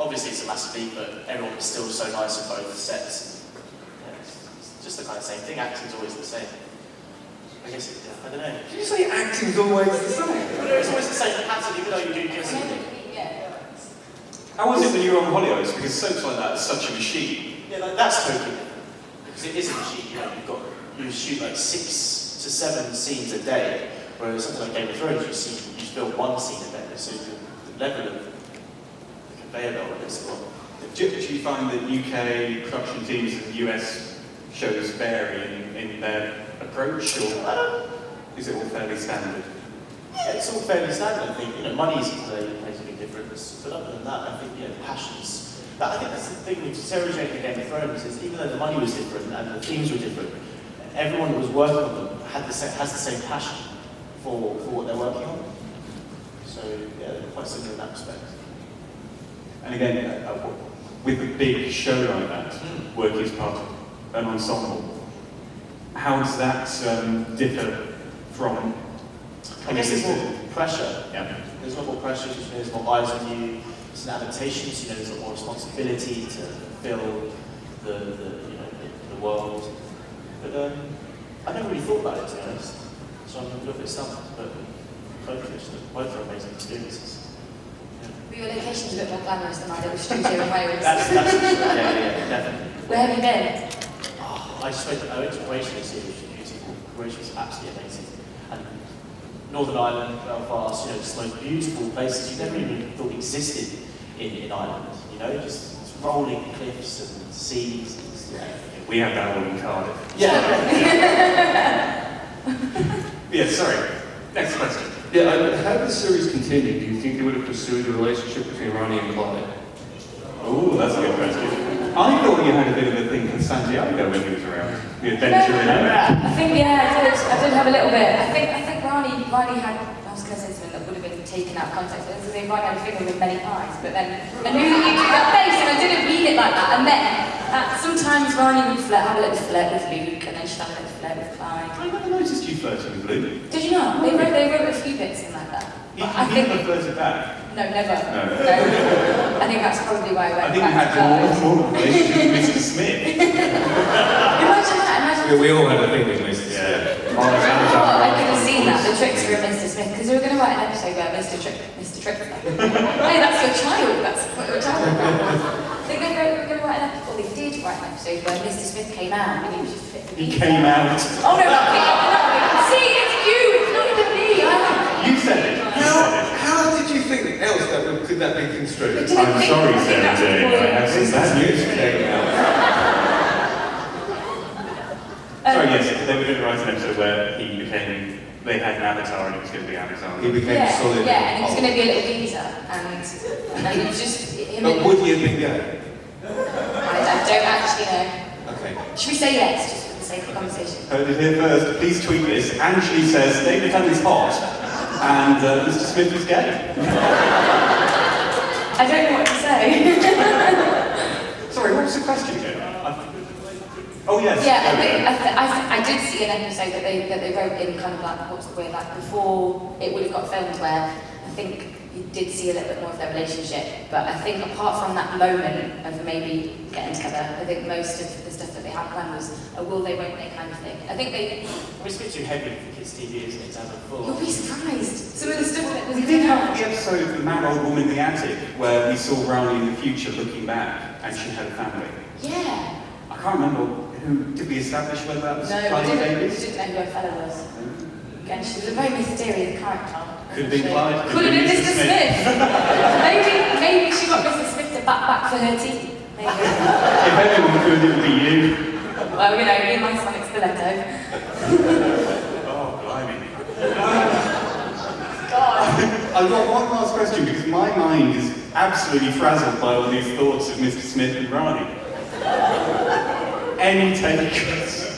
obviously it's a massive leap, but everyone was still so nice in both sets. Yeah, it's just the kind of same thing. Acting's always the same. I guess I don't know. Did you say acting's always the same? Well, it's always the same pattern, even though you do something. How was it when you were on Hollyoaks? Because soaps like that is such a machine. Yeah, that's totally different. Because it is a machine, you shoot like 6 to 7 scenes a day, whereas something like Game of Thrones, you film 1 scene a day. So the level of the conveyor belt is a lot. Do you find that UK production teams and US shows vary in their approach, or is it all fairly standard? Yeah, it's all fairly standard. I think money plays a big difference, but other than that, I think passions. I think that's the thing with Sarah Jane and Game of Thrones is even though the money was different and the themes were different, everyone that was working on them has the same passion for what they're working on. So yeah, they're quite similar in that respect. And again, with a big show like that, working as part of an ensemble, how does that differ from? I guess there's more pressure. Yeah. There's a lot more pressure because there's more eyes on you. It's an adaptation, so there's a lot more responsibility to fill the world. But I never really thought about it, to be honest. So I'm a little bit stumped, but both are amazing experiences. Were your locations a bit more glamorous than mine? They were studio in Wales. That's yeah, definitely. Where have you been? I went to Croatia this year, which was beautiful. Croatia was absolutely amazing. And Northern Ireland, Belfast, just the most beautiful places you never even thought existed in Ireland. Just rolling cliffs and seas. We have that all in Cardiff. Yeah. Yeah, sorry. Next question. Yeah, had the series continued, do you think they would have pursued the relationship between Ronnie and Clyde? Oh, that's a good question. I thought you had a bit of a thing with Santiago when he was around. The adventure in it. I think, I did have a little bit. I think Ronnie had, I was going to say something that would have been taken out of context. I was going to say Ronnie had a finger with many pies, but then I knew that you do that face and I didn't mean it like that. And then sometimes Ronnie would have a little flirt with Luke and then she'd have a little flirt with Clyde. I never noticed you flirting with Luke. Did you not? They wrote a few bits in like that. He never flirted back. No, never. No. I think that's probably why I went I think you had more relationship with Mr. Smith. Imagine that. Yeah, we all had a thing with Mr. Smith. Yeah. I could have seen that, the tricks from Mr. Smith, because we were going to write an episode where Mr. Trick. Hey, that's your child, that's what you're talking about. I think they were going to write an episode, or they did write an episode where Mr. Smith came out and he was just fit for He came out. Oh no, not me. See, it's you, it's not even me. You said it. How did you think else could that be construed? I'm sorry, Sarah Jane. I have some bad news for you. Sorry, yes, they were going to write an episode where they had an avatar and it was going to be Amazon. He became solid. Yeah, and he was going to be a little geezer, and he was just... But would he have been gay? I don't actually know. Okay. Should we say yes, just for the sake of conversation? Heard it here first. Please tweet this. Anjli says David Hunt is hot and Mr. Smith is gay. I don't know what to say. Sorry, what was the question again? Oh yes. Yeah, I did see an episode that they wrote in kind of like, what's the word, like before it would have got filmed, where I think you did see a little bit more of their relationship, but I think apart from that moment of maybe getting together, I think most of the stuff that they had planned was a will they, won't they kind of thing. I think they... It's a bit too heavy for kids' TV, isn't it, to have a full... You'll be surprised. Some of the stuff that was... We did have the episode of The Man, Old Woman in the Attic, where we saw Rowley in the future looking back, and she had a family. Yeah. I can't remember who, did we establish whether that was Clyde Davis? We didn't know who her fellow was. Again, she was a very mysterious character. Could have been Clyde. Could have been Mr. Smith. maybe she got Mr. Smith to back for her tea. Maybe. If anyone could, it would be you. Well, me and my Sonic Stiletto. Oh, blimey. God. I've got one last question because my mind is absolutely frazzled by all these thoughts of Mr. Smith and Ronnie. Any takers?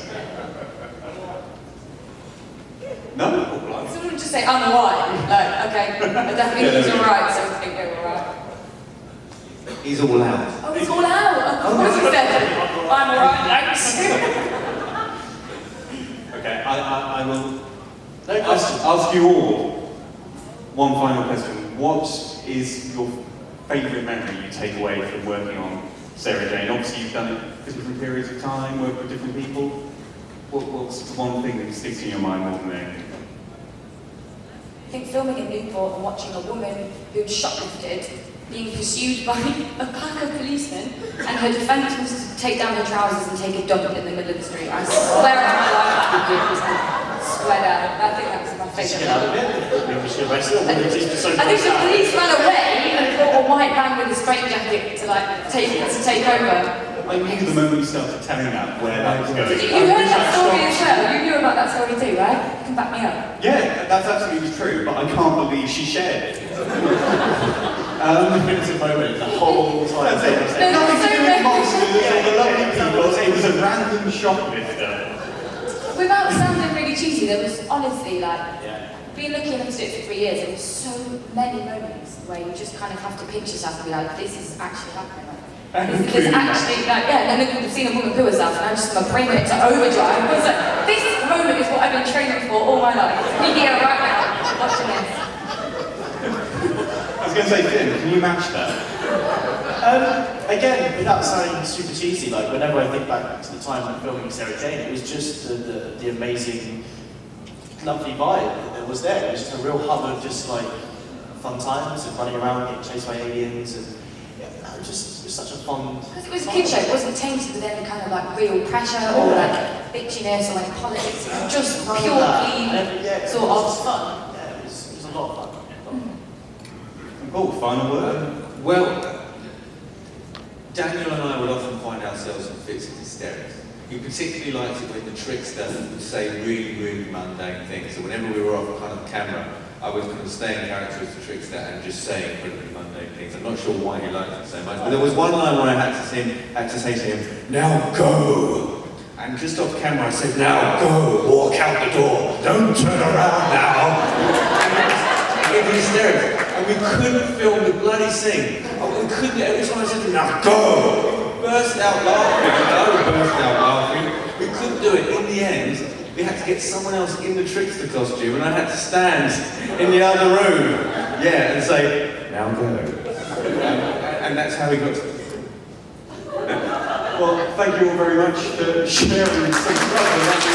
No? Oh, blimey. Someone would just say, I'm alright. Like, okay, I definitely he's alright, so I think you're alright. He's all out. Oh, he's all out. Of course he said, I'm alright, thanks. Okay, I will ask you all one final question. What is your favourite memory you take away from working on Sarah Jane? Obviously you've done it for different periods of time, worked with different people. What's the one thing that sticks in your mind more than anything? I think filming in Newport and watching a woman who'd shoplifted being pursued by a pack of policemen, and her defence was to take down her trousers and take a dump in the middle of the street. I swear on my life that happened. I swear down. I think that was my Did she favourite. get out of it? Maybe she arrested or was it just so I think the close out? police ran away and brought a white man with a straitjacket to take over. I knew the moment you started telling that where that was going. You heard that story as well. You knew about that story too, right? You can back me up. Yeah, that's absolutely true, but I can't believe she shared it. It's a moment, the whole time. That's it. No, Nothing to do with monsters or the lovely people. Yeah. It was a random shoplifter. Without sounding really cheesy, there was honestly Yeah. being lucky enough to do it for 3 years, there were so many moments where you just kind of have to pinch yourself and be like, this is actually happening. This is actually, and then you've seen a woman poo herself, and I'm just going to bring it to overdrive. I was like, this moment is what I've been training for all my life. Me here right now, watching this. I was going to say, Finn, can you match that? Again, without sounding super cheesy, like whenever I think back to the time of filming Sarah Jane, it was just the amazing, lovely vibe that was there. It was just a real hub of just like fun times and running around, getting chased by aliens, and it was such a fun. Because it was a kid show, it wasn't tainted with any kind of like real pressure or like bitchiness or like politics. It was just None of pure, that. clean, And it sort was of. fun. Yeah, it was a lot of fun. And Paul, final word? Well, Daniel and I would often find ourselves in fits of hysterics. He particularly liked it when the trickster would say really, really mundane things. So whenever we were off kind of camera, I would kind of stay in character as the trickster and just say incredibly mundane things. I'm not sure why he liked it so much, but there was one line where I had to say to him, "Now go!" And just off camera I said, "Now go! Walk out the door! Don't turn around now!" And it was hysterics. And we couldn't film the bloody scene. We couldn't, every time I said to him, "Now go!" Burst out laughing. I would burst out laughing. We couldn't do it. In the end, we had to get someone else in the trickster costume, and I had to stand in the other room, and say, "Now go." And that's how we got to. Well, thank you all very much for sharing some stuff with us.